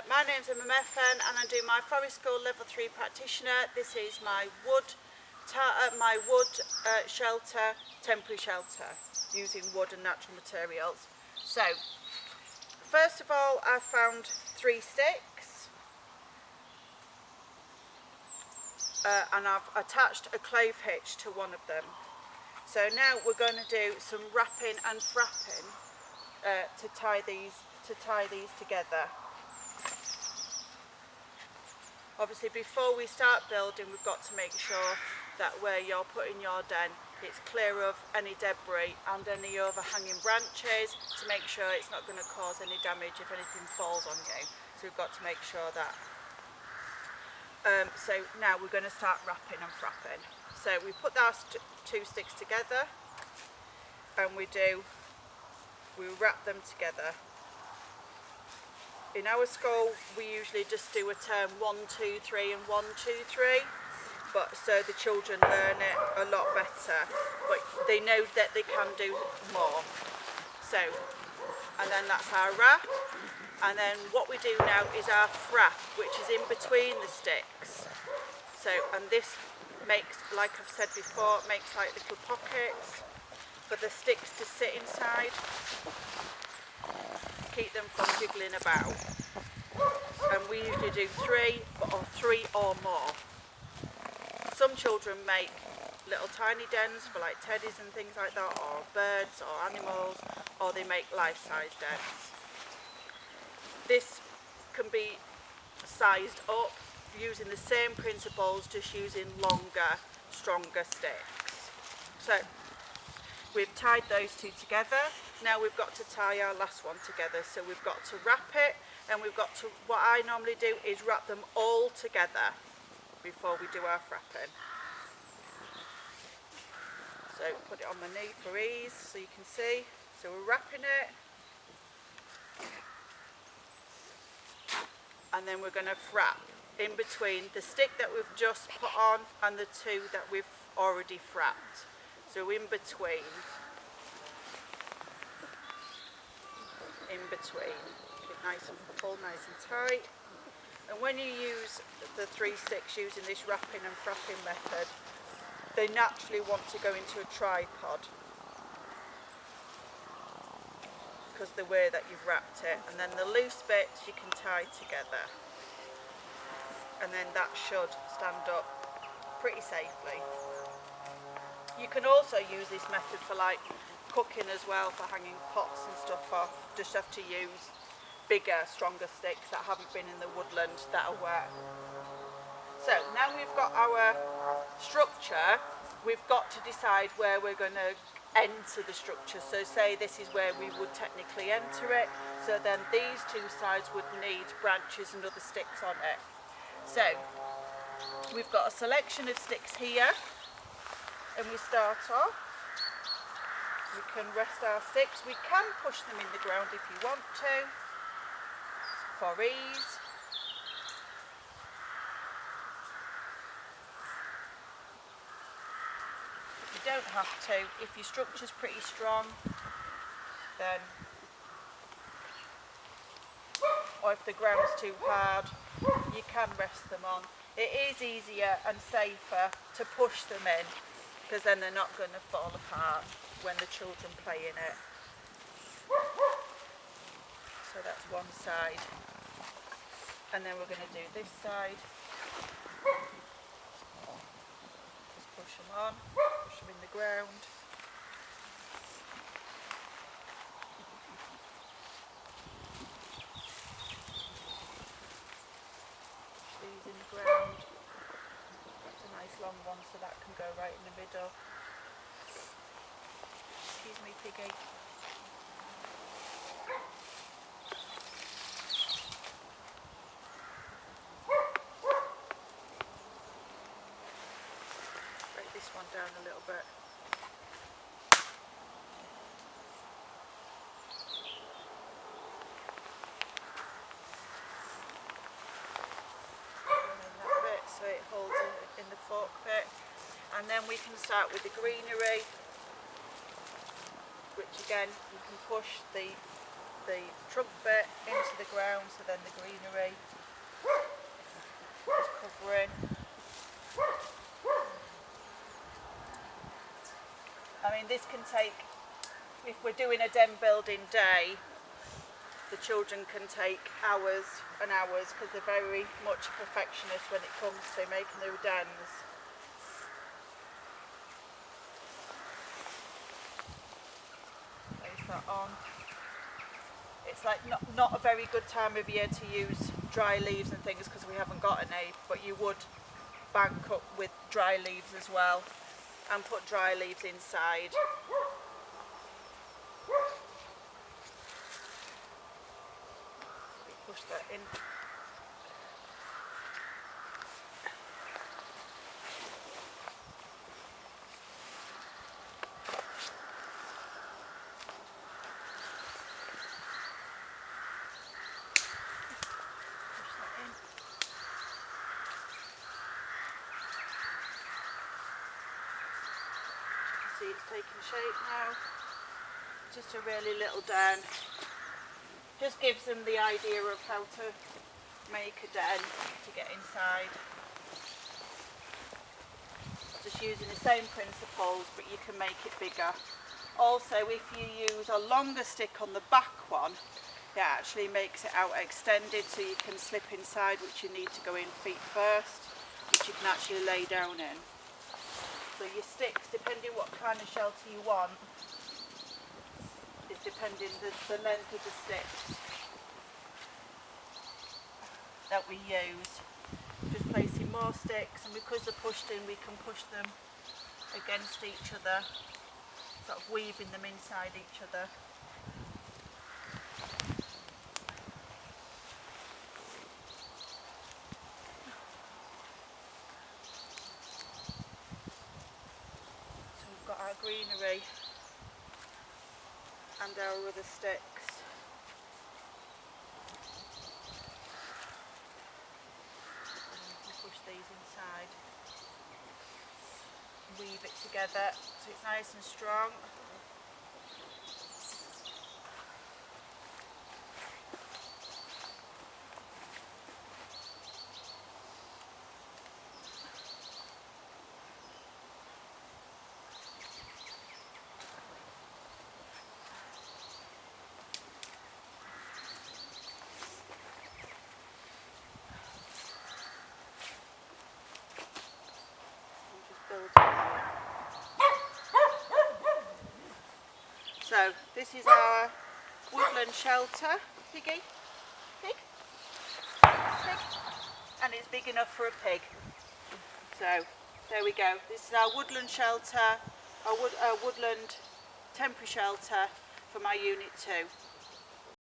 My name's Emma Meffen and I do my Forest School Level 3 practitioner. This is my wood shelter, temporary shelter, using wood and natural materials. So, first of all, I found 3 sticks and I've attached a clove hitch to one of them. So now we're going to do some wrapping and frapping to tie these together. Obviously, before we start building, we've got to make sure that where you're putting your den, it's clear of any debris and any overhanging branches to make sure it's not going to cause any damage if anything falls on you. So we've got to make sure that. So now we're going to start wrapping and frapping. So we put those 2 sticks together and we wrap them together. In our school, we usually just do a term 1, 2, 3 and 1, 2, 3, but so the children learn it a lot better, but they know that they can do more. So, and then that's our wrap, and then what we do now is our frap, which is in between the sticks. So, and this makes, like I've said before, makes like little pockets for the sticks to sit inside. Keep them from jiggling about, and we usually do 3 or more. Some children make little tiny dens for like teddies and things like that, or birds or animals, or they make life-size dens. This can be sized up using the same principles, just using longer, stronger sticks. So we've tied those 2 together. Now we've got to tie our last one together. So we've got to wrap it, and we've got to, what I normally do is wrap them all together before we do our frapping. So put it on my knee for ease so you can see. So we're wrapping it. And then we're going to frap in between the stick that we've just put on and the 2 that we've already frapped. So in between. Keep it nice and full, nice and tight. And when you use the 3 sticks using this wrapping and frapping method, they naturally want to go into a tripod because the way that you've wrapped it. And then the loose bits you can tie together, and then that should stand up pretty safely. You can also use this method for like cooking as well, for hanging pots and stuff off. Just have to use bigger, stronger sticks that haven't been in the woodland, that are wet. So now we've got our structure, we've got to decide where we're going to enter the structure. So say this is where we would technically enter it, so then these 2 sides would need branches and other sticks on it. So we've got a selection of sticks here, and we start off. We can rest our sticks. We can push them in the ground if you want to, for ease. You don't have to. If your structure's pretty strong, then, or if the ground's too hard, you can rest them on. It is easier and safer to push them in, because then they're not going to fall apart when the children play in it. So that's one side, and then we're going to do this side. Just push them on, push them in the ground. Push these in the ground. That's a nice long one, so that can go right in the middle. Excuse me, piggy. Break this one down a little bit. And then that bit so it holds in the fork bit. And then we can start with the greenery, which again you can push the the trunk bit into the ground, so then the greenery is covering. I mean, this can take, if we're doing a den building day, the children can take hours and hours because they're very much perfectionists when it comes to making their dens. Place that on. It's like not a very good time of year to use dry leaves and things because we haven't got any, but you would bank up with dry leaves as well and put dry leaves inside. Push that in. See, it's taking shape now. Just a really little den. Just gives them the idea of how to make a den to get inside. Just using the same principles, but you can make it bigger. Also, if you use a longer stick on the back one, it actually makes it out extended so you can slip inside, which you need to go in feet first, which you can actually lay down in. So your sticks, depending what kind of shelter you want, is depending the length of the sticks that we use. Just placing more sticks, and because they're pushed in, we can push them against each other, sort of weaving them inside each other. Our greenery and our other sticks. And we can push these inside, weave it together so it's nice and strong. So this is our woodland shelter, Piggy, pig, and it's big enough for a pig. So there we go. This is our woodland shelter, our woodland temporary shelter for my unit 2.